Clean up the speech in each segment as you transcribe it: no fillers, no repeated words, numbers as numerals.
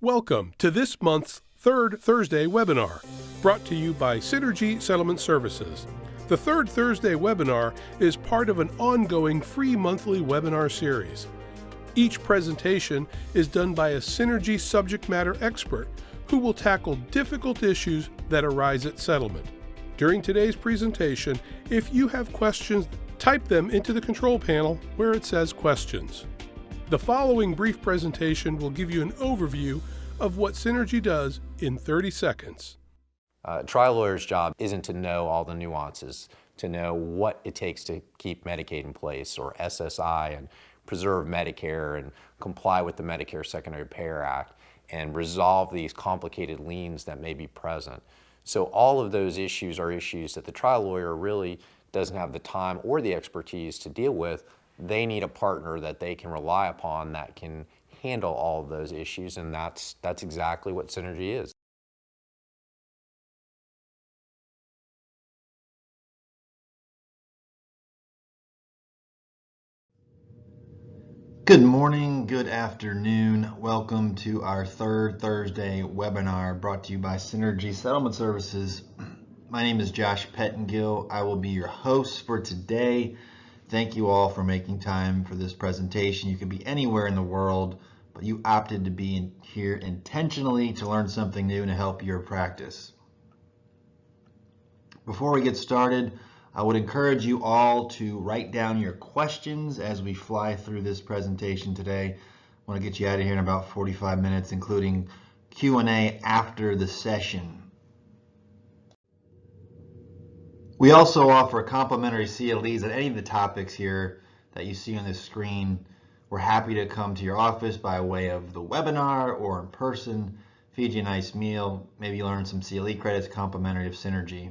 Welcome to this month's Third Thursday webinar, brought to you by Synergy Settlement Services. The Third Thursday webinar is part of an ongoing free monthly webinar series. Each presentation is done by a Synergy subject matter expert who will tackle difficult issues that arise at settlement. During today's presentation, if you have questions, type them into the control panel where it says Questions. The following brief presentation will give you an overview of what Synergy does in 30 seconds. A trial lawyer's job isn't to know all the nuances, to know what it takes to keep Medicaid in place or SSI and preserve Medicare and comply with the Medicare Secondary Payer Act and resolve these complicated liens that may be present. So all of those issues are issues that the trial lawyer really doesn't have the time or the expertise to deal with. They need a partner that they can rely upon that can handle all of those issues, and that's exactly what Synergy is. Good morning, good afternoon. Welcome to our Third Thursday webinar brought to you by Synergy Settlement Services. My name is Josh Pettengill. I will be your host for today. Thank you all for making time for this presentation. You could be anywhere in the world, but you opted to be here intentionally to learn something new and to help your practice. Before we get started, I would encourage you all to write down your questions as we fly through this presentation today. I want to get you out of here in about 45 minutes, including Q&A after the session. We also offer complimentary CLEs on any of the topics here that you see on this screen. We're happy to come to your office by way of the webinar or in person, feed you a nice meal, maybe learn some CLE credits complimentary of Synergy.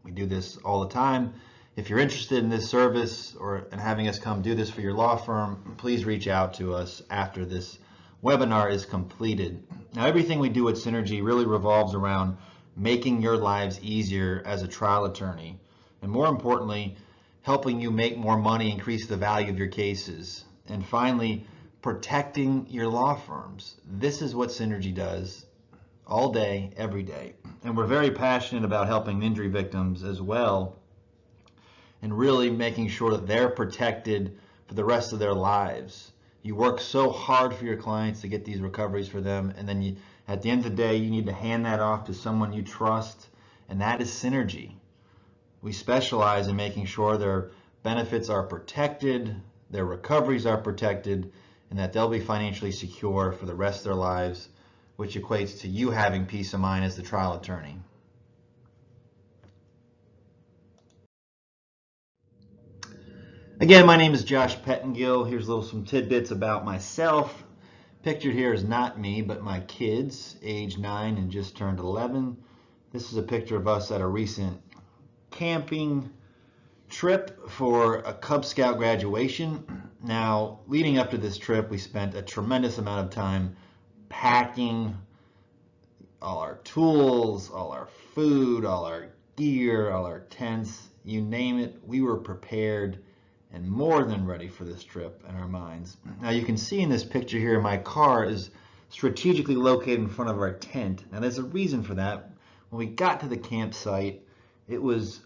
We do this all the time. If you're interested in this service or in having us come do this for your law firm, please reach out to us after this webinar is completed. Now, everything we do at Synergy really revolves around making your lives easier as a trial attorney, and more importantly, helping you make more money, increase the value of your cases, and finally, protecting your law firms. This is what Synergy does all day, every day. And we're very passionate about helping injury victims as well, and really making sure that they're protected for the rest of their lives. You work so hard for your clients to get these recoveries for them, and then at the end of the day, you need to hand that off to someone you trust, and that is Synergy. We specialize in making sure their benefits are protected, their recoveries are protected, and that they'll be financially secure for the rest of their lives, which equates to you having peace of mind as the trial attorney. Again, my name is Josh Pettengill. Here's some tidbits about myself. Pictured here is not me, but my kids, age 9 and just turned 11. This is a picture of us at a recent camping trip for a Cub Scout graduation. Now, leading up to this trip, we spent a tremendous amount of time packing all our tools, all our food, all our gear, all our tents, you name it. We were prepared and more than ready for this trip in our minds. Now, you can see in this picture here, my car is strategically located in front of our tent. Now, there's a reason for that. When we got to the campsite, it was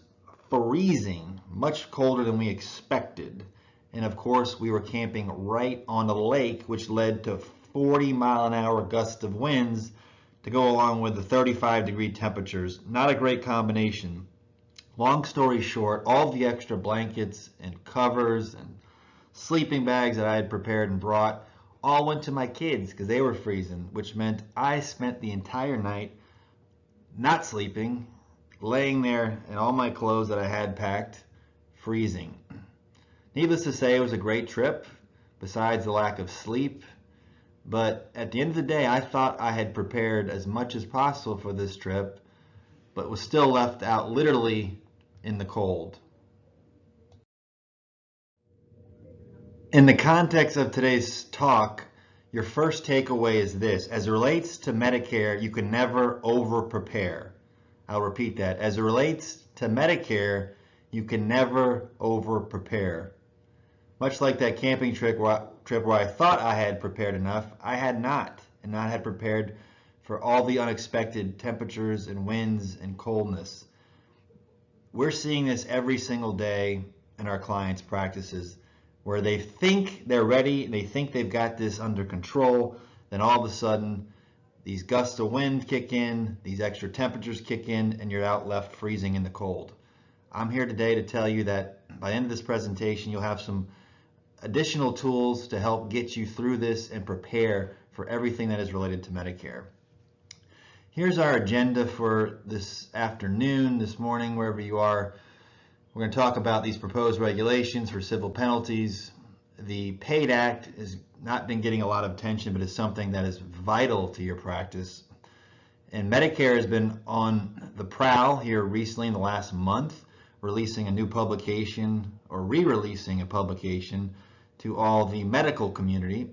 freezing, much colder than we expected. And of course, we were camping right on the lake, which led to 40-mile-an-hour gusts of winds to go along with the 35-degree temperatures. Not a great combination. Long story short, all the extra blankets and covers and sleeping bags that I had prepared and brought all went to my kids because they were freezing, which meant I spent the entire night not sleeping, laying there in all my clothes that I had packed, freezing. Needless to say, it was a great trip, besides the lack of sleep. But at the end of the day, I thought I had prepared as much as possible for this trip, but was still left out literally in the cold. In the context of today's talk, your first takeaway is this. As it relates to Medicare, you can never over-prepare. I'll repeat that. As it relates to Medicare, you can never over-prepare. Much like that camping trip where I thought I had prepared enough, I had not. and not had prepared for all the unexpected temperatures and winds and coldness. We're seeing this every single day in our clients' practices, where they think they're ready, they think they've got this under control, then all of a sudden these gusts of wind kick in, these extra temperatures kick in, and you're out left freezing in the cold. I'm here today to tell you that by the end of this presentation, you'll have some additional tools to help get you through this and prepare for everything that is related to Medicare. Here's our agenda for this afternoon, this morning, wherever you are. We're going to talk about these proposed regulations for civil penalties. The PAID Act has not been getting a lot of attention, but it's something that is vital to your practice. And Medicare has been on the prowl here recently in the last month, releasing a new publication or re-releasing a publication to all the medical community.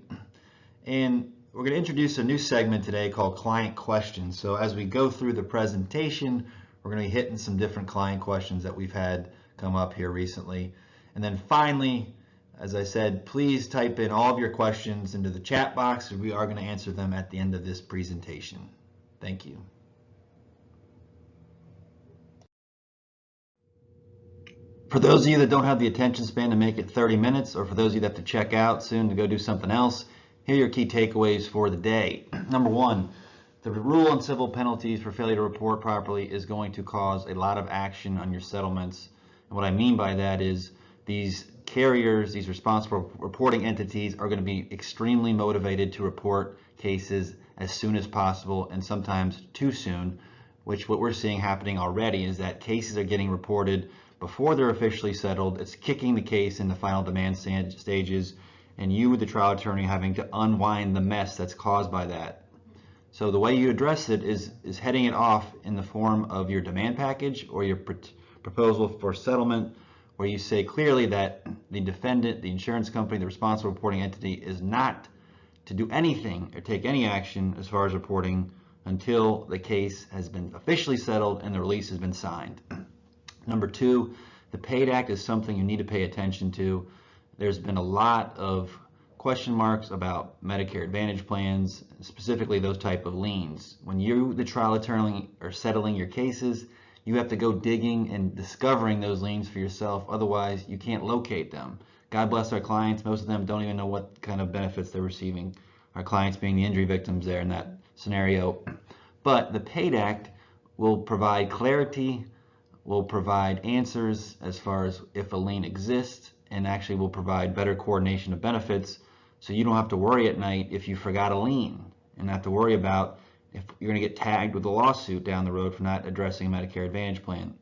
And we're going to introduce a new segment today called Client Questions. So as we go through the presentation, we're going to be hitting some different client questions that we've had come up here recently. And then finally, as I said, please type in all of your questions into the chat box, and we are going to answer them at the end of this presentation. Thank you. For those of you that don't have the attention span to make it 30 minutes, or for those of you that have to check out soon to go do something else, here are your key takeaways for the day. Number one, the rule on civil penalties for failure to report properly is going to cause a lot of action on your settlements. And what I mean by that is these carriers, these responsible reporting entities, are going to be extremely motivated to report cases as soon as possible, and sometimes too soon, which what we're seeing happening already is that cases are getting reported before they're officially settled. It's kicking the case in the final demand stages, and you, the trial attorney, having to unwind the mess that's caused by that. So the way you address it is heading it off in the form of your demand package or your proposal for settlement, where you say clearly that the defendant, the insurance company, the responsible reporting entity is not to do anything or take any action as far as reporting until the case has been officially settled and the release has been signed. Number two, the PAID Act is something you need to pay attention to. There's been a lot of question marks about Medicare Advantage plans, specifically those type of liens. When you, the trial attorney, are settling your cases, you have to go digging and discovering those liens for yourself. Otherwise, you can't locate them. God bless our clients. Most of them don't even know what kind of benefits they're receiving. Our clients being the injury victims there in that scenario. But the PAID Act will provide clarity, will provide answers as far as if a lien exists, and actually will provide better coordination of benefits, so you don't have to worry at night if you forgot a lien, and have to worry about if you're going to get tagged with a lawsuit down the road for not addressing a Medicare Advantage plan.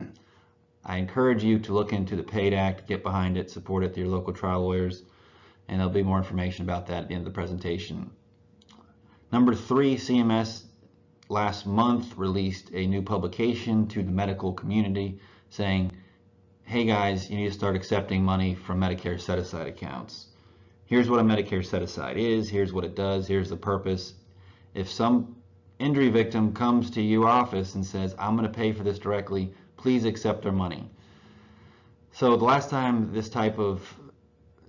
I encourage you to look into the PAID Act, get behind it, support it through your local trial lawyers, and there'll be more information about that at the end of the presentation. Number three, CMS last month released a new publication to the medical community saying, hey guys, you need to start accepting money from Medicare Set Aside accounts. Here's what a Medicare Set Aside is, here's what it does, here's the purpose. If some injury victim comes to your office and says, I'm going to pay for this directly, please accept their money. So the last time this type of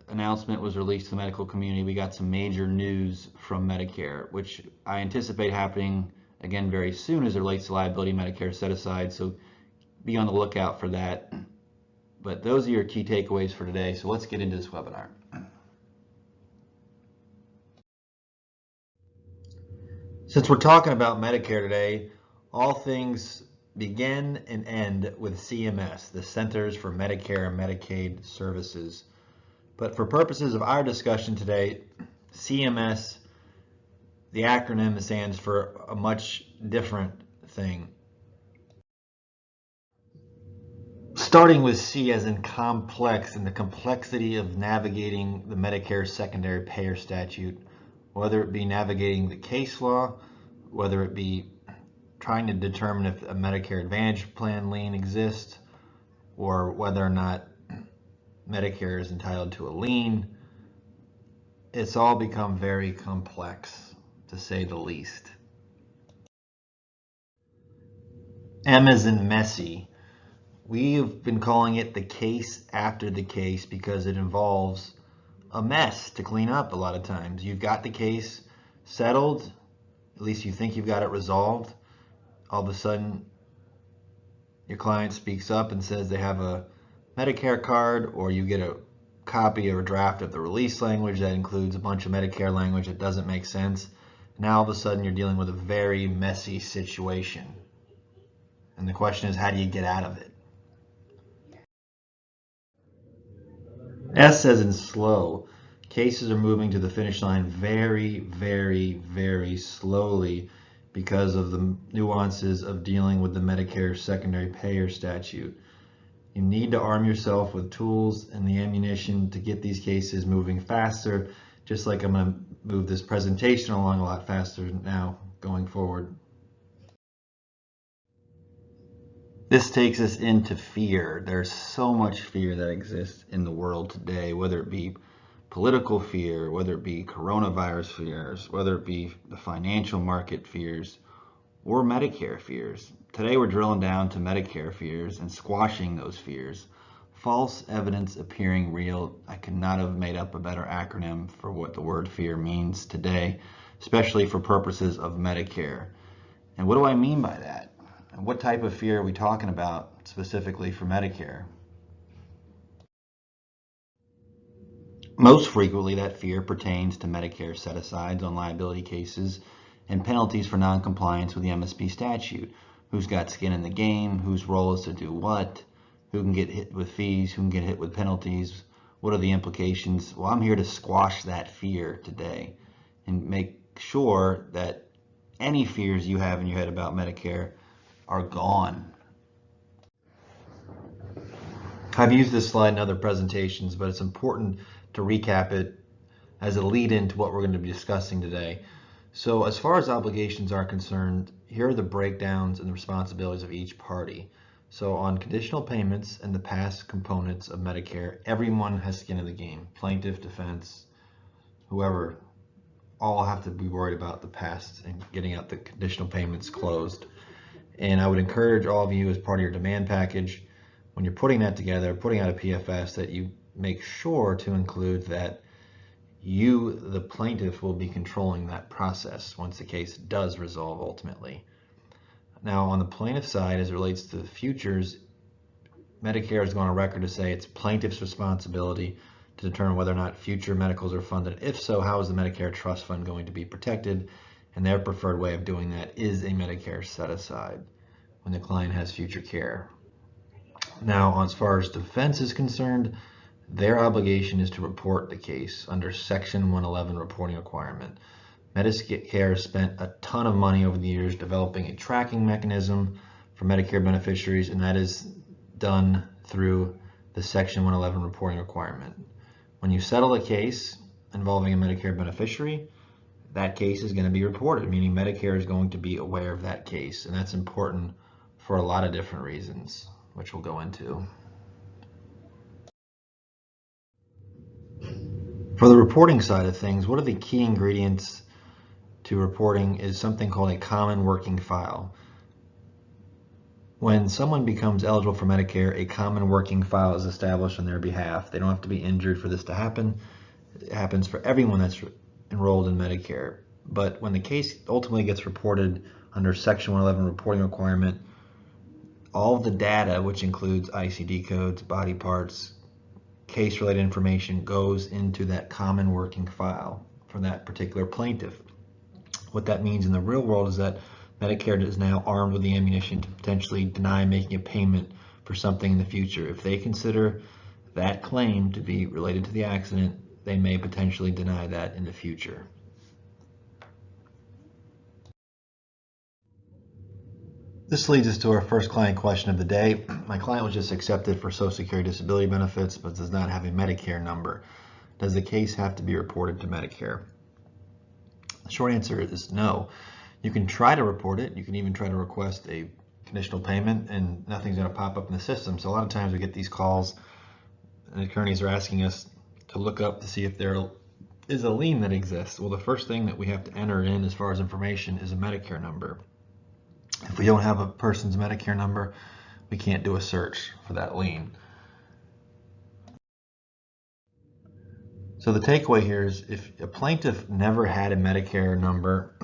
announcement was released to the medical community, we got some major news from Medicare, which I anticipate happening again very soon as it relates to liability Medicare Set Aside, so be on the lookout for that. But those are your key takeaways for today, so let's get into this webinar. Since we're talking about Medicare today, all things begin and end with CMS, the Centers for Medicare and Medicaid Services. But for purposes of our discussion today, CMS, the acronym, stands for a much different thing. Starting with C as in complex, and the complexity of navigating the Medicare secondary payer statute, whether it be navigating the case law, whether it be trying to determine if a Medicare Advantage plan lien exists, or whether or not Medicare is entitled to a lien. It's all become very complex, to say the least. M as in messy. We've been calling it the case after the case because it involves a mess to clean up a lot of times. You've got the case settled, at least you think you've got it resolved. All of a sudden, your client speaks up and says they have a Medicare card, or you get a copy or a draft of the release language that includes a bunch of Medicare language that doesn't make sense. Now all of a sudden you're dealing with a very messy situation. And the question is, how do you get out of it? S as in slow. Cases are moving to the finish line very, very, very slowly because of the nuances of dealing with the Medicare secondary payer statute. You need to arm yourself with tools and the ammunition to get these cases moving faster, just like I'm going to move this presentation along a lot faster now going forward. This takes us into fear. There's so much fear that exists in the world today, whether it be political fear, whether it be coronavirus fears, whether it be the financial market fears, or Medicare fears. Today we're drilling down to Medicare fears and squashing those fears. False evidence appearing real. I could not have made up a better acronym for what the word fear means today, especially for purposes of Medicare. And what do I mean by that? And what type of fear are we talking about specifically for Medicare? Most frequently, that fear pertains to Medicare set asides on liability cases and penalties for non-compliance with the MSP statute. Who's got skin in the game, whose role is to do what, who can get hit with fees, who can get hit with penalties, what are the implications? Well, I'm here to squash that fear today and make sure that any fears you have in your head about Medicare are gone. I've used this slide in other presentations, but it's important to recap it as a lead into what we're going to be discussing today. So as far as obligations are concerned, here are the breakdowns and the responsibilities of each party. So on conditional payments and the past components of Medicare, everyone has skin in the game. Plaintiff, defense, whoever, all have to be worried about the past and getting out the conditional payments closed. And I would encourage all of you, as part of your demand package, when you're putting that together, putting out a PFS, that you make sure to include that you, the plaintiff, will be controlling that process once the case does resolve ultimately. Now, on the plaintiff side, as it relates to the futures, Medicare is going on record to say it's plaintiff's responsibility to determine whether or not future medicals are funded. If so, how is the Medicare trust fund going to be protected? And their preferred way of doing that is a Medicare set aside when the client has future care. Now, as far as defense is concerned, their obligation is to report the case under Section 111 reporting requirement. Medicare has spent a ton of money over the years developing a tracking mechanism for Medicare beneficiaries, and that is done through the Section 111 reporting requirement. When you settle a case involving a Medicare beneficiary, that case is going to be reported, meaning Medicare is going to be aware of that case, and that's important for a lot of different reasons, which we'll go into. For the reporting side of things, what are the key ingredients to reporting is something called a common working file. When someone becomes eligible for Medicare, a common working file is established on their behalf. They don't have to be injured for this to happen. It happens for everyone that's enrolled in Medicare. But when the case ultimately gets reported under Section 111 reporting requirement, all of the data, which includes ICD codes, body parts, case-related information, goes into that common working file for that particular plaintiff. What that means in the real world is that Medicare is now armed with the ammunition to potentially deny making a payment for something in the future. If they consider that claim to be related to the accident, they may potentially deny that in the future. This leads us to our first client question of the day. My client was just accepted for Social Security disability benefits but does not have a Medicare number. Does the case have to be reported to Medicare? The short answer is no. You can try to report it. You can even try to request a conditional payment and nothing's going to pop up in the system. So a lot of times we get these calls and attorneys are asking us to look up to see if there is a lien that exists. Well, the first thing that we have to enter in as far as information is a Medicare number. If we don't have a person's Medicare number, we can't do a search for that lien. So the takeaway here is if a plaintiff never had a Medicare number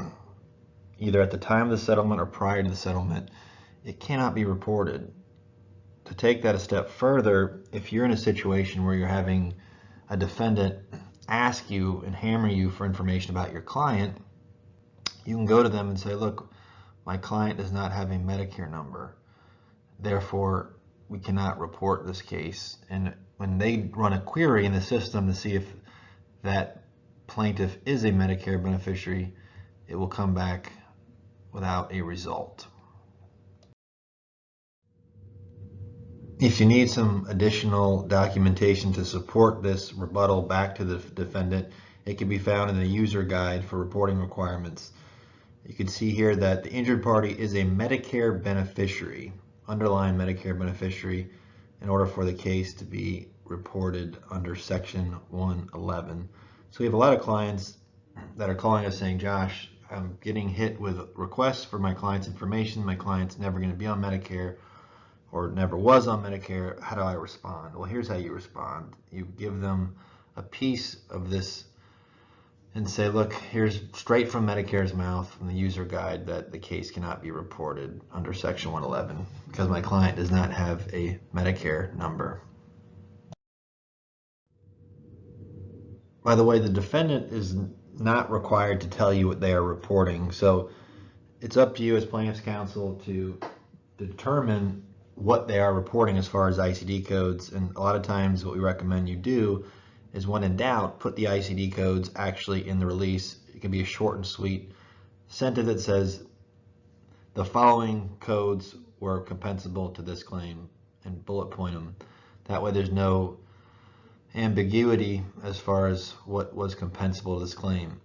either at the time of the settlement or prior to the settlement, it cannot be reported. To take that a step further, if you're in a situation where you're having a defendant ask you and hammer you for information about your client, you can go to them and say, look, my client does not have a Medicare number. Therefore, we cannot report this case. And when they run a query in the system to see if that plaintiff is a Medicare beneficiary, it will come back without a result. If you need some additional documentation to support this rebuttal back to the defendant, it can be found in the user guide for reporting requirements. You can see here that the injured party is a Medicare beneficiary, underlying Medicare beneficiary, in order for the case to be reported under Section 111. So we have a lot of clients that are calling us saying, Josh, I'm getting hit with requests for my client's information. My client's never going to be on Medicare or never was on Medicare. How do I respond? Well, here's how you respond. You give them a piece of this and say, look, here's straight from Medicare's mouth from the user guide that the case cannot be reported under Section 111 because my client does not have a Medicare number. By the way, the defendant is not required to tell you what they are reporting, so it's up to you as plaintiff's counsel to determine what they are reporting as far as ICD codes. And a lot of times what we recommend you do is, when in doubt, put the ICD codes actually in the release. It can be a short and sweet sentence that says the following codes were compensable to this claim, and bullet point them. That way there's no ambiguity as far as what was compensable to this claim.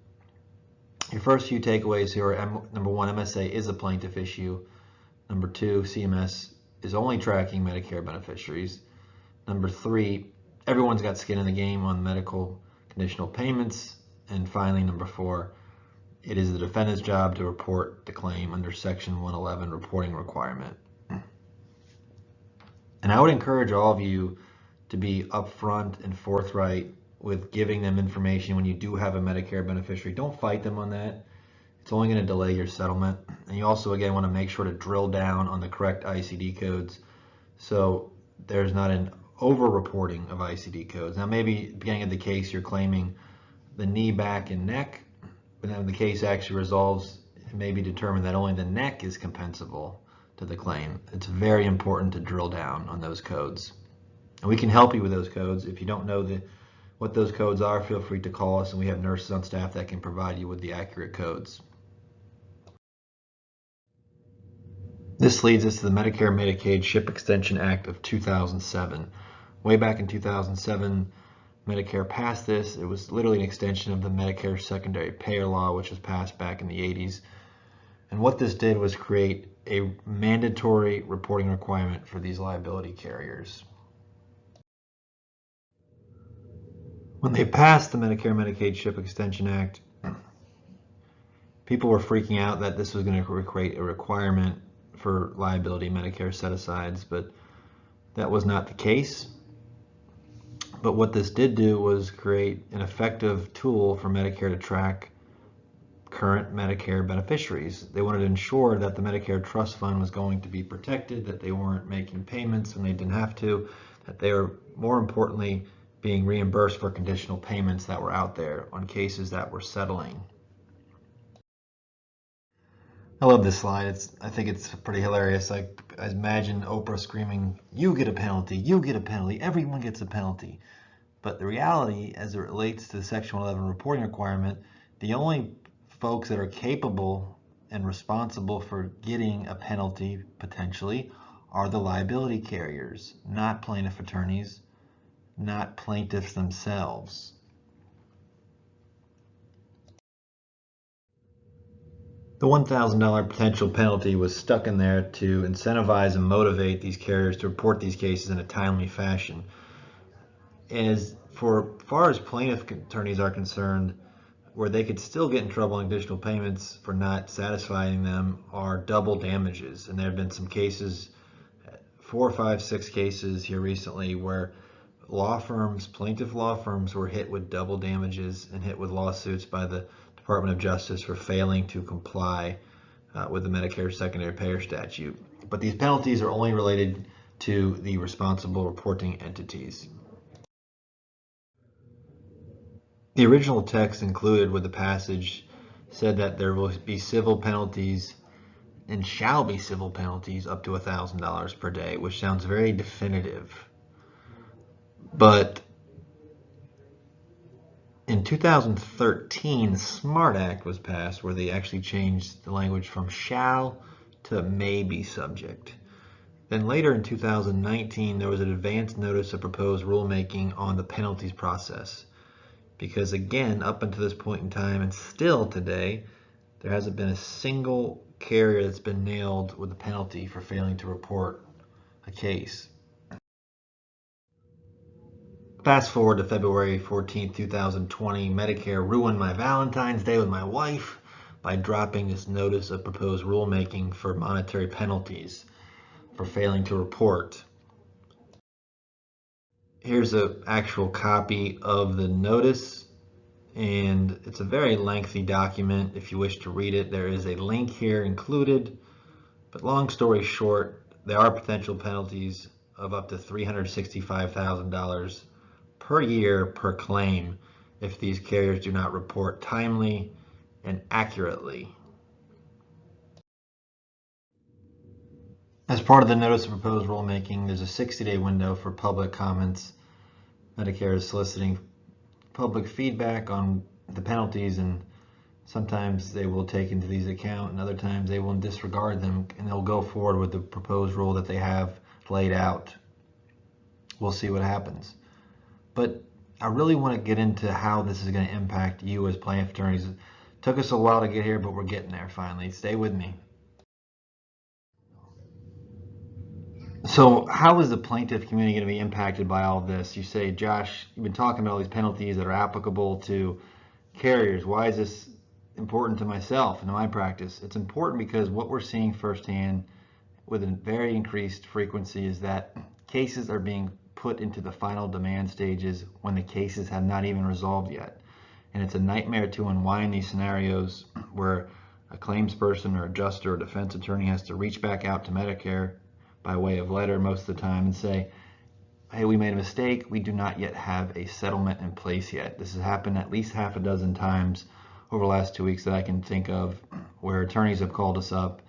Your first few takeaways here are, number one, MSA is a plaintiff issue. Number two, CMS is only tracking Medicare beneficiaries. Number three, everyone's got skin in the game on medical conditional payments. And finally, number four, it is the defendant's job to report the claim under Section 111 reporting requirement. And I would encourage all of you to be upfront and forthright with giving them information when you do have a Medicare beneficiary. Don't fight them on that. It's only going to delay your settlement. And you also, again, want to make sure to drill down on the correct ICD codes so there's not an over-reporting of ICD codes. Now, maybe at the beginning of the case you're claiming the knee, back, and neck, but then when the case actually resolves, it may be determined that only the neck is compensable to the claim. It's very important to drill down on those codes. And we can help you with those codes. If you don't know what those codes are, feel free to call us, and we have nurses on staff that can provide you with the accurate codes. This leads us to the Medicare-Medicaid Ship Extension Act of 2007. Way back in 2007, Medicare passed this. It was literally an extension of the Medicare Secondary Payer Law, which was passed back in the 80s. And what this did was create a mandatory reporting requirement for these liability carriers. When they passed the Medicare-Medicaid Ship Extension Act, people were freaking out that this was going to create a requirement for liability Medicare Set Asides, but that was not the case. But what this did do was create an effective tool for Medicare to track current Medicare beneficiaries. They wanted to ensure that the Medicare Trust Fund was going to be protected, that they weren't making payments when they didn't have to, that they were, more importantly, being reimbursed for conditional payments that were out there on cases that were settling. I love this slide. I think it's pretty hilarious. I imagine Oprah screaming, "You get a penalty, you get a penalty, everyone gets a penalty." But the reality, as it relates to the Section 111 reporting requirement, the only folks that are capable and responsible for getting a penalty, potentially, are the liability carriers, not plaintiff attorneys, not plaintiffs themselves. The $1,000 potential penalty was stuck in there to incentivize and motivate these carriers to report these cases in a timely fashion. As far as plaintiff attorneys are concerned, where they could still get in trouble on conditional payments for not satisfying them are double damages. And there have been some cases, 4, 5, 6 cases here recently where law firms, plaintiff law firms, were hit with double damages and hit with lawsuits by the Department of Justice for failing to comply with the Medicare secondary payer statute. But these penalties are only related to the responsible reporting entities. The original text included with the passage said that there will be civil penalties and shall be civil penalties up to $1,000 per day, which sounds very definitive. But in 2013, the SMART Act was passed where they actually changed the language from shall to may be subject. Then later in 2019, there was an advance notice of proposed rulemaking on the penalties process. Because again, up until this point in time and still today, there hasn't been a single carrier that's been nailed with a penalty for failing to report a case. Fast forward to February 14, 2020, Medicare ruined my Valentine's Day with my wife by dropping this notice of proposed rulemaking for monetary penalties for failing to report. Here's an actual copy of the notice, and it's a very lengthy document. If you wish to read it, there is a link here included. But long story short, there are potential penalties of up to $365,000 per year per claim if these carriers do not report timely and accurately. As part of the notice of proposed rulemaking, there's a 60-day window for public comments. Medicare is soliciting public feedback on the penalties, and sometimes they will take into these account and other times they will disregard them, and they'll go forward with the proposed rule that they have laid out. We'll see what happens. But I really want to get into how this is going to impact you as plaintiff attorneys. It took us a while to get here, but we're getting there finally. Stay with me. So how is the plaintiff community going to be impacted by all of this? You say, Josh, you've been talking about all these penalties that are applicable to carriers. Why is this important to myself and to my practice? It's important because what we're seeing firsthand with a very increased frequency is that cases are being put into the final demand stages when the cases have not even resolved yet. And it's a nightmare to unwind these scenarios where a claims person or adjuster or defense attorney has to reach back out to Medicare by way of letter most of the time and say, hey, we made a mistake. We do not yet have a settlement in place yet. This has happened at least half a dozen times over the last 2 weeks that I can think of, where attorneys have called us up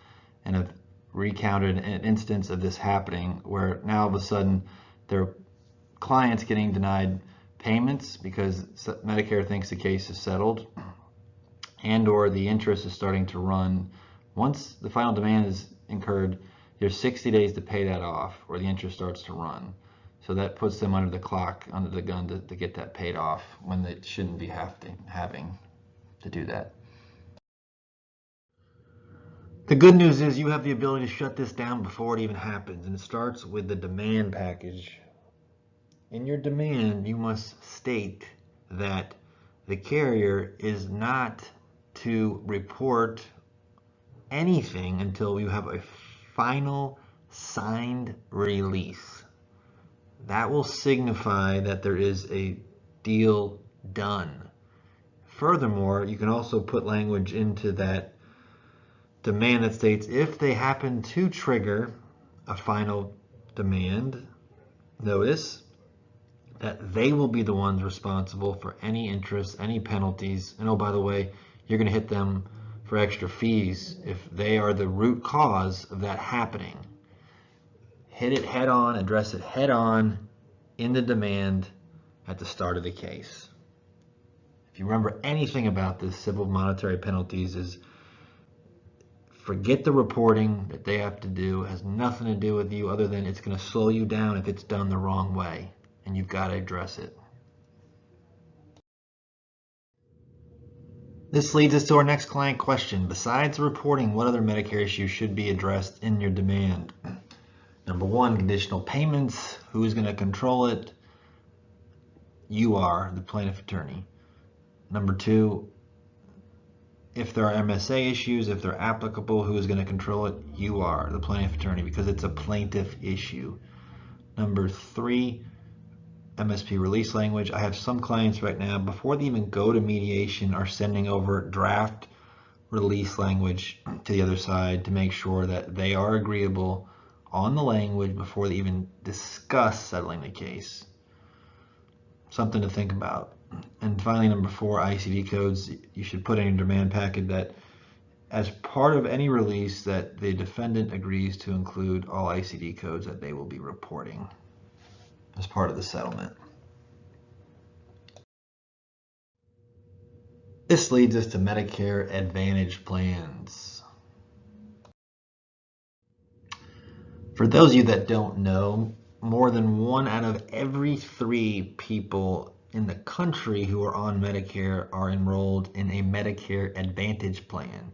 and have recounted an instance of this happening, where now all of a sudden their clients getting denied payments because Medicare thinks the case is settled, and or the interest is starting to run. Once the final demand is incurred, there's 60 days to pay that off, or the interest starts to run. So that puts them under the clock, under the gun to get that paid off when they shouldn't be having to do that. The good news is you have the ability to shut this down before it even happens, and it starts with the demand package. In your demand, you must state that the carrier is not to report anything until you have a final signed release. That will signify that there is a deal done. Furthermore, you can also put language into that demand that states if they happen to trigger a final demand notice, that they will be the ones responsible for any interest, any penalties, and oh, by the way, you're going to hit them for extra fees if they are the root cause of that happening. Hit it head on, address it head on in the demand at the start of the case. If you remember anything about this, civil monetary penalties is forget the reporting that they have to do. It has nothing to do with you other than it's going to slow you down if it's done the wrong way, and you've got to address it. This leads us to our next client question. Besides reporting, what other Medicare issues should be addressed in your demand? Number one, conditional payments. Who's going to control it? You are, the plaintiff attorney. Number two, if there are MSA issues, if they're applicable, who is going to control it? You are, the plaintiff attorney, because it's a plaintiff issue. Number three, MSP release language. I have some clients right now, before they even go to mediation, are sending over draft release language to the other side to make sure that they are agreeable on the language before they even discuss settling the case. Something to think about. And finally, number 4, ICD codes. You should put in your demand packet that as part of any release that the defendant agrees to include all ICD codes that they will be reporting as part of the settlement. This leads us to Medicare Advantage plans. For those of you that don't know, more than 1 out of every 3 people in the country who are on Medicare are enrolled in a Medicare Advantage plan.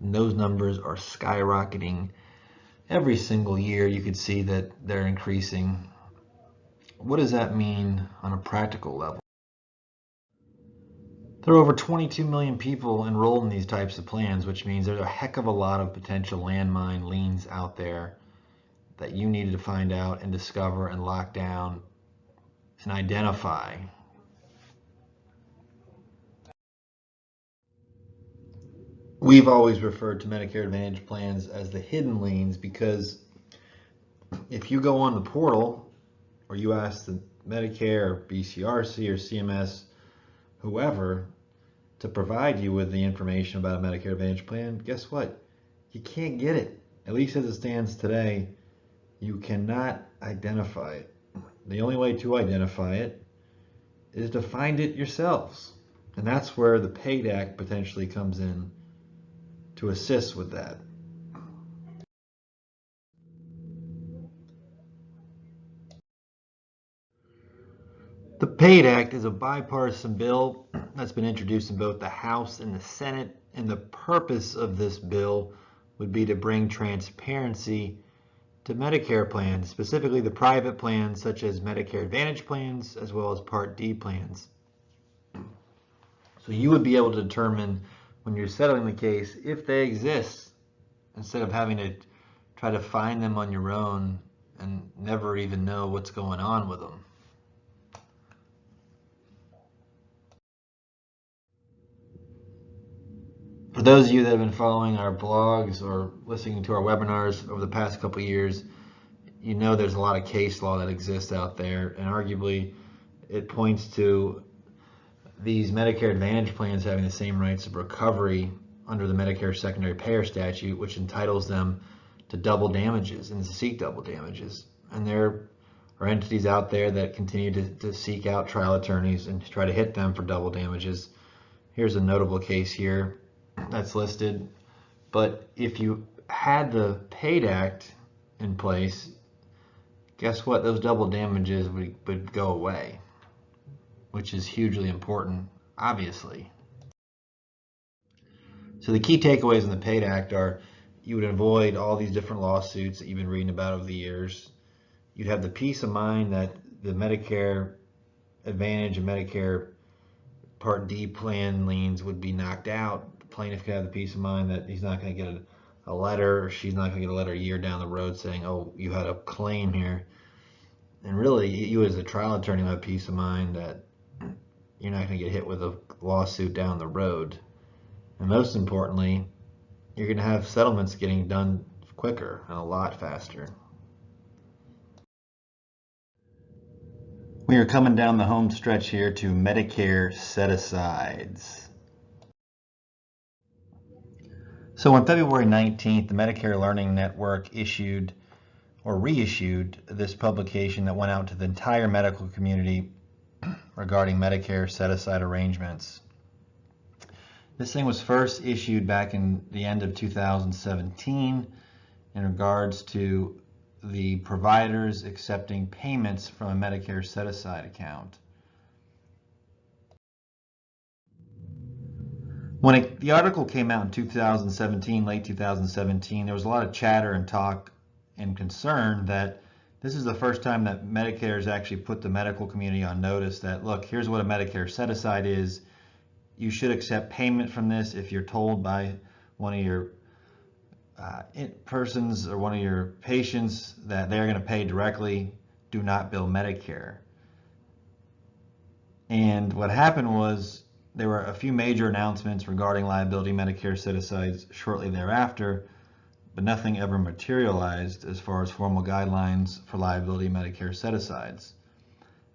And those numbers are skyrocketing every single year. You could see that they're increasing. What does that mean on a practical level? There are over 22 million people enrolled in these types of plans, which means there's a heck of a lot of potential landmine liens out there that you needed to find out and discover and lock down and identify. We've always referred to Medicare Advantage plans as the hidden liens because if you go on the portal or you ask the Medicare or BCRC or CMS, whoever, to provide you with the information about a Medicare Advantage plan, guess what? You can't get it. At least as it stands today, you cannot identify it. The only way to identify it is to find it yourselves. And that's where the PAID Act potentially comes in to assist with that. The PAID Act is a bipartisan bill that's been introduced in both the House and the Senate, and the purpose of this bill would be to bring transparency to Medicare plans, specifically the private plans such as Medicare Advantage plans as well as Part D plans. So you would be able to determine when you're settling the case if they exist instead of having to try to find them on your own and never even know what's going on with them. For those of you that have been following our blogs or listening to our webinars over the past couple of years, you know there's a lot of case law that exists out there, and arguably it points to these Medicare Advantage plans having the same rights of recovery under the Medicare Secondary Payer Statute, which entitles them to double damages and to seek double damages. And there are entities out there that continue to seek out trial attorneys and try to hit them for double damages. Here's a notable case here that's listed. But if you had the PAID Act in place, guess what? Those double damages would go away, which is hugely important, obviously. So the key takeaways in the PAID Act are you would avoid all these different lawsuits that you've been reading about over the years. You'd have the peace of mind that the Medicare Advantage and Medicare Part D plan liens would be knocked out. The plaintiff could have the peace of mind that he's not going to get a letter, or she's not going to get a letter a year down the road saying, oh, you had a claim here. And really, you as a trial attorney have peace of mind that you're not going to get hit with a lawsuit down the road. And most importantly, you're going to have settlements getting done quicker and a lot faster. We are coming down the home stretch here to Medicare Set Asides. So on February 19th, the Medicare Learning Network issued or reissued this publication that went out to the entire medical community regarding Medicare set-aside arrangements. This thing was first issued back in the end of 2017 in regards to the providers accepting payments from a Medicare set-aside account. When the article came out in 2017, late 2017, there was a lot of chatter and talk and concern that this is the first time that Medicare has actually put the medical community on notice that, look, here's what a Medicare set-aside is. You should accept payment from this if you're told by one of your persons or one of your patients that they're going to pay directly. Do not bill Medicare. And what happened was there were a few major announcements regarding liability Medicare set asides shortly thereafter, but nothing ever materialized as far as formal guidelines for liability Medicare set asides.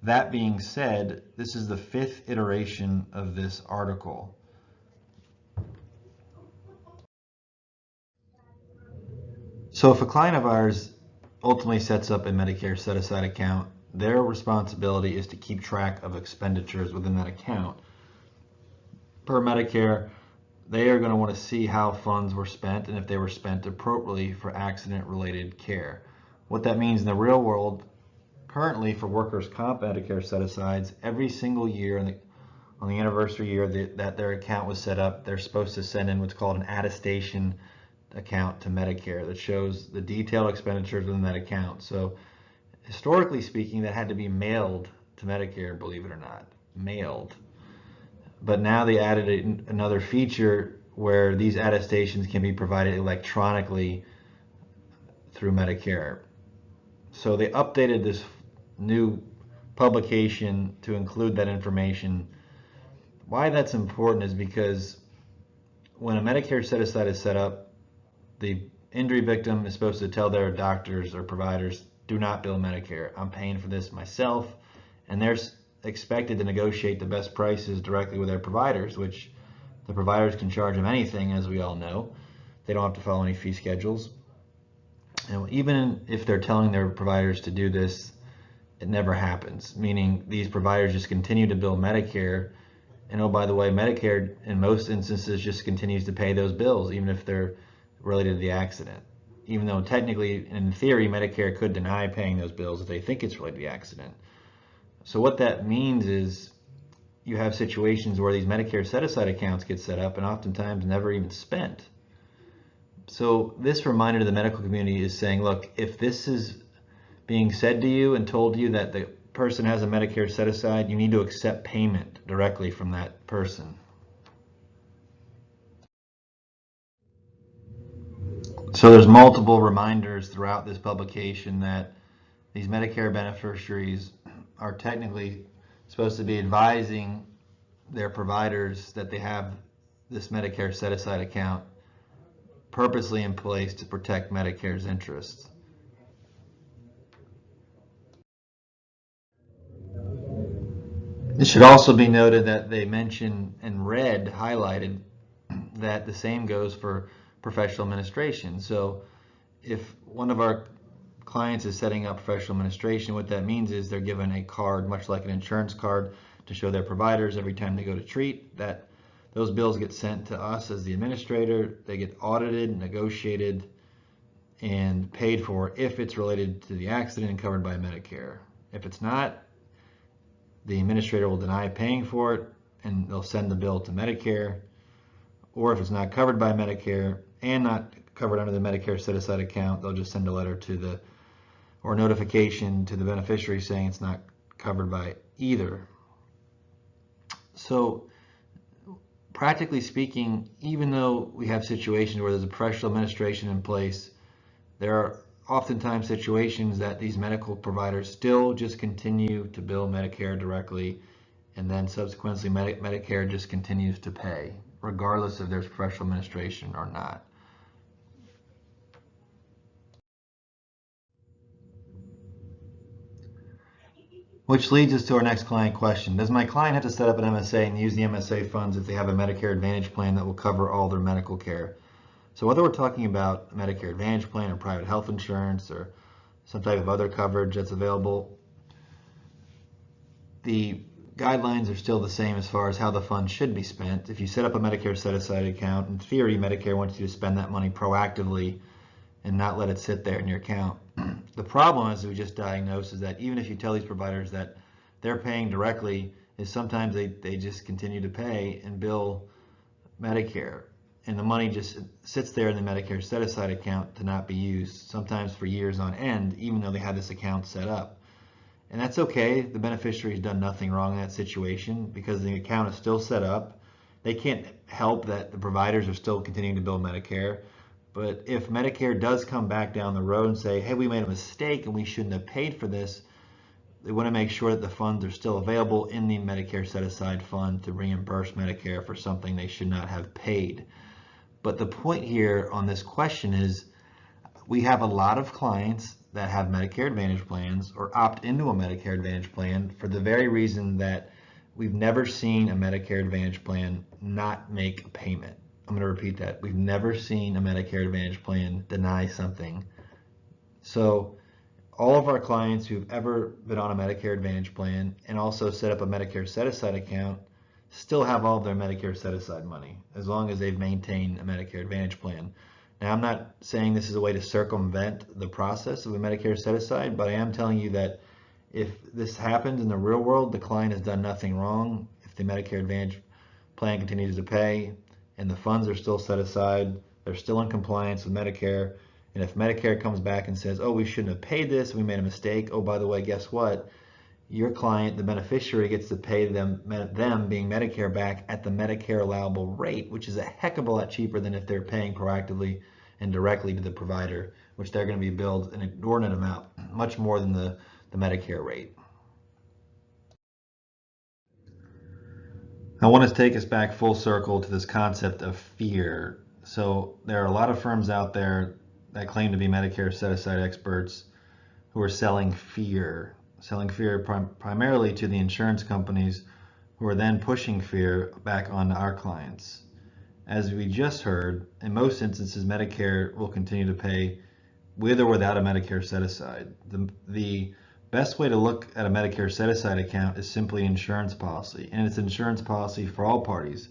That being said, this is the 5th iteration of this article. So if a client of ours ultimately sets up a Medicare set aside account, their responsibility is to keep track of expenditures within that account. Per Medicare, they are going to want to see how funds were spent and if they were spent appropriately for accident-related care. What that means in the real world, currently for workers' comp Medicare set-asides, every single year on the anniversary year that their account was set up, they're supposed to send in what's called an attestation account to Medicare that shows the detailed expenditures within that account. So historically speaking, that had to be mailed to Medicare, believe it or not, mailed. But now they added another feature where these attestations can be provided electronically through Medicare. So they updated this new publication to include that information. Why that's important is because when a Medicare set aside is set up, the injury victim is supposed to tell their doctors or providers, do not bill Medicare. I'm paying for this myself. And they're expected to negotiate the best prices directly with their providers, which the providers can charge them anything, as we all know. They don't have to follow any fee schedules. And even if they're telling their providers to do this, it never happens, meaning these providers just continue to bill Medicare. And oh, by the way, Medicare in most instances just continues to pay those bills, even if they're related to the accident. Even though technically, in theory, Medicare could deny paying those bills if they think it's related to the accident. So what that means is you have situations where these Medicare set-aside accounts get set up and oftentimes never even spent. So this reminder to the medical community is saying, look, if this is being said to you and told you that the person has a Medicare set-aside, you need to accept payment directly from that person. So there's multiple reminders throughout this publication that these Medicare beneficiaries are technically supposed to be advising their providers that they have this Medicare set-aside account purposely in place to protect Medicare's interests. It should also be noted that they mention in red, highlighted, that the same goes for professional administration. So if one of our clients is setting up professional administration, what that means is they're given a card, much like an insurance card, to show their providers every time they go to treat. That those bills get sent to us as the administrator. They get audited, negotiated, and paid for if it's related to the accident and covered by Medicare. If it's not, the administrator will deny paying for it and they'll send the bill to Medicare. Or if it's not covered by Medicare and not covered under the Medicare set-aside account, they'll just send a letter to the, or notification to the beneficiary saying it's not covered by either. So practically speaking, even though we have situations where there's a professional administration in place, there are oftentimes situations that these medical providers still just continue to bill Medicare directly, and then subsequently Medicare just continues to pay, regardless if there's professional administration or not. Which leads us to our next client question. Does my client have to set up an MSA and use the MSA funds if they have a Medicare Advantage plan that will cover all their medical care? So whether we're talking about a Medicare Advantage plan or private health insurance or some type of other coverage that's available, the guidelines are still the same as far as how the funds should be spent. If you set up a Medicare set-aside account, in theory, Medicare wants you to spend that money proactively and not let it sit there in your account. The problem, as we just diagnosed, is that even if you tell these providers that they're paying directly, is sometimes they just continue to pay and bill Medicare. And the money just sits there in the Medicare set-aside account to not be used, sometimes for years on end, even though they had this account set up. And that's okay. The beneficiary has done nothing wrong in that situation because the account is still set up. They can't help that the providers are still continuing to bill Medicare. But if Medicare does come back down the road and say, hey, we made a mistake and we shouldn't have paid for this, They want to make sure that the funds are still available in the Medicare Set Aside fund to reimburse Medicare for something they should not have paid. But the point here on this question is we have a lot of clients that have Medicare Advantage plans or opt into a Medicare Advantage plan for the very reason that we've never seen a Medicare Advantage plan not make a payment. I'm going to repeat that. We've never seen a Medicare Advantage plan deny something. So all of our clients who've ever been on a Medicare Advantage plan and also set up a Medicare Set Aside account still have all of their Medicare Set Aside money as long as they've maintained a Medicare Advantage plan. Now, I'm not saying this is a way to circumvent the process of a Medicare Set Aside, but I am telling you that if this happens in the real world, the client has done nothing wrong. If the Medicare Advantage plan continues to pay and the funds are still set aside, they're still in compliance with Medicare, and if Medicare comes back and says, oh, we shouldn't have paid this, we made a mistake, oh, by the way, guess what? Your client, the beneficiary, gets to pay them being Medicare back at the Medicare allowable rate, which is a heck of a lot cheaper than if they're paying proactively and directly to the provider, which they're going to be billed an inordinate amount, much more than the Medicare rate. I want to take us back full circle to this concept of fear. So there are a lot of firms out there that claim to be Medicare set-aside experts who are selling fear primarily to the insurance companies, who are then pushing fear back on our clients. As we just heard, in most instances, Medicare will continue to pay with or without a Medicare set-aside. The best way to look at a Medicare set-aside account is simply insurance policy, and it's an insurance policy for all parties.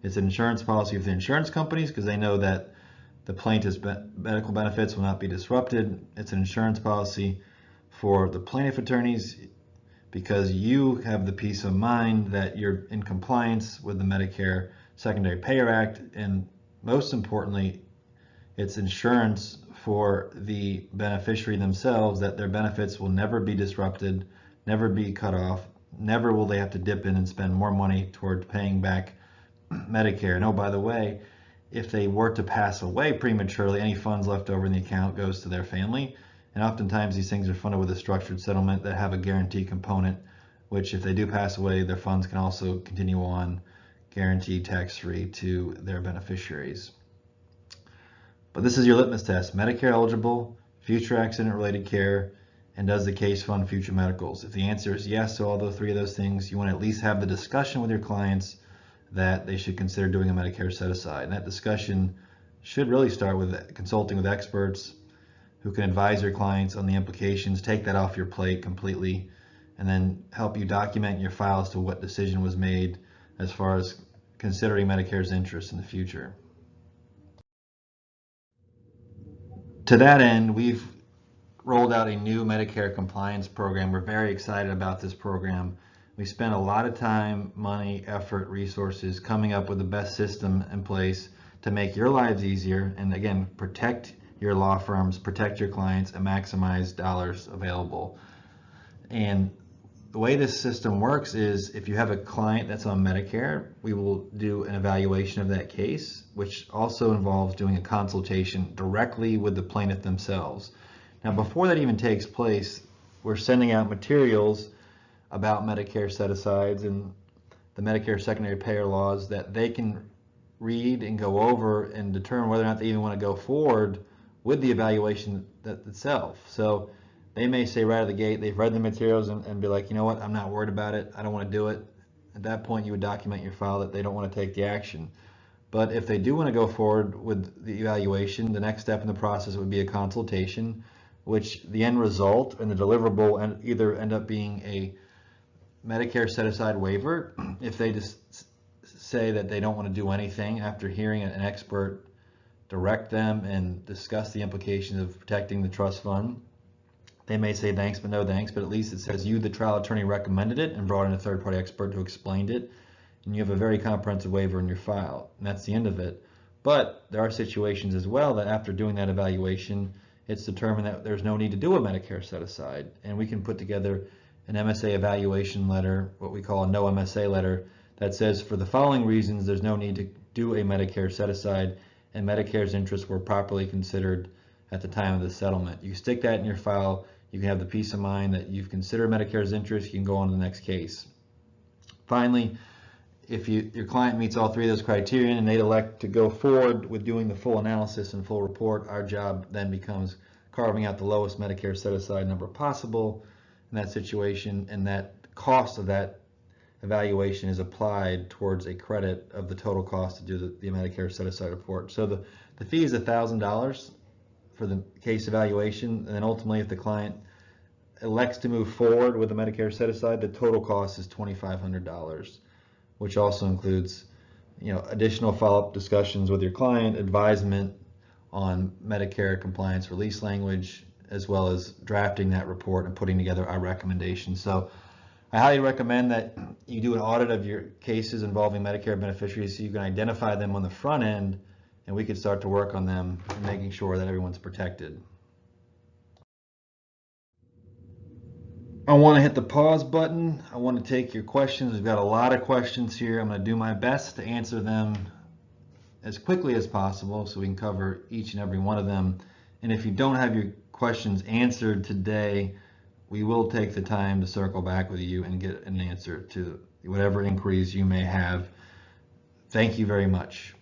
It's an insurance policy for the insurance companies because they know that the plaintiff's medical benefits will not be disrupted. It's an insurance policy for the plaintiff attorneys because you have the peace of mind that you're in compliance with the Medicare Secondary Payer Act, and most importantly, it's insurance for the beneficiary themselves that their benefits will never be disrupted, never be cut off, never will they have to dip in and spend more money toward paying back Medicare. And oh, by the way, if they were to pass away prematurely, any funds left over in the account goes to their family. And oftentimes these things are funded with a structured settlement that have a guarantee component, which if they do pass away, their funds can also continue on guaranteed tax-free to their beneficiaries. But this is your litmus test: Medicare eligible, future accident-related care, and does the case fund future medicals? If the answer is yes to all three of those things, you want to at least have the discussion with your clients that they should consider doing a Medicare set-aside. And that discussion should really start with consulting with experts who can advise your clients on the implications, take that off your plate completely, and then help you document your files to what decision was made as far as considering Medicare's interest in the future. To that end, we've rolled out a new Medicare compliance program. We're very excited about this program. We spent a lot of time, money, effort, resources coming up with the best system in place to make your lives easier and, again, protect your law firms, protect your clients, and maximize dollars available. And the way this system works is if you have a client that's on Medicare, we will do an evaluation of that case, which also involves doing a consultation directly with the plaintiff themselves. Now, before that even takes place, we're sending out materials about Medicare set-asides and the Medicare secondary payer laws that they can read and go over and determine whether or not they even want to go forward with the evaluation itself. So they may say right out of the gate, they've read the materials and be like, you know what, I'm not worried about it, I don't want to do it. At that point, you would document your file that they don't want to take the action. But if they do want to go forward with the evaluation, the next step in the process would be a consultation, which the end result and the deliverable either end up being a Medicare set-aside waiver if they just say that they don't want to do anything after hearing an expert direct them and discuss the implications of protecting the trust fund. They may say thanks but no thanks, but at least it says you, the trial attorney, recommended it and brought in a third-party expert who explained it, and you have a very comprehensive waiver in your file, and that's the end of it. But there are situations as well that after doing that evaluation, it's determined that there's no need to do a Medicare set-aside, and we can put together an MSA evaluation letter, what we call a no MSA letter, that says for the following reasons there's no need to do a Medicare set-aside and Medicare's interests were properly considered at the time of the settlement. You stick that in your file, You can have the peace of mind that you've considered Medicare's interest. You can go on to the next case. Finally, if your client meets all three of those criteria and they elect to go forward with doing the full analysis and full report, our job then becomes carving out the lowest Medicare set-aside number possible in that situation, and that cost of that evaluation is applied towards a credit of the total cost to do the Medicare set-aside report. So the fee is $1,000 for the case evaluation, and then ultimately if the client elects to move forward with the Medicare set-aside, the total cost is $2,500, which also includes, additional follow-up discussions with your client, advisement on Medicare compliance release language, as well as drafting that report and putting together our recommendations. So I highly recommend that you do an audit of your cases involving Medicare beneficiaries so you can identify them on the front end, and we can start to work on them and making sure that everyone's protected. I want to hit the pause button. I want to take your questions. We've got a lot of questions here. I'm going to do my best to answer them as quickly as possible so we can cover each and every one of them. And if you don't have your questions answered today, we will take the time to circle back with you and get an answer to whatever inquiries you may have. Thank you very much.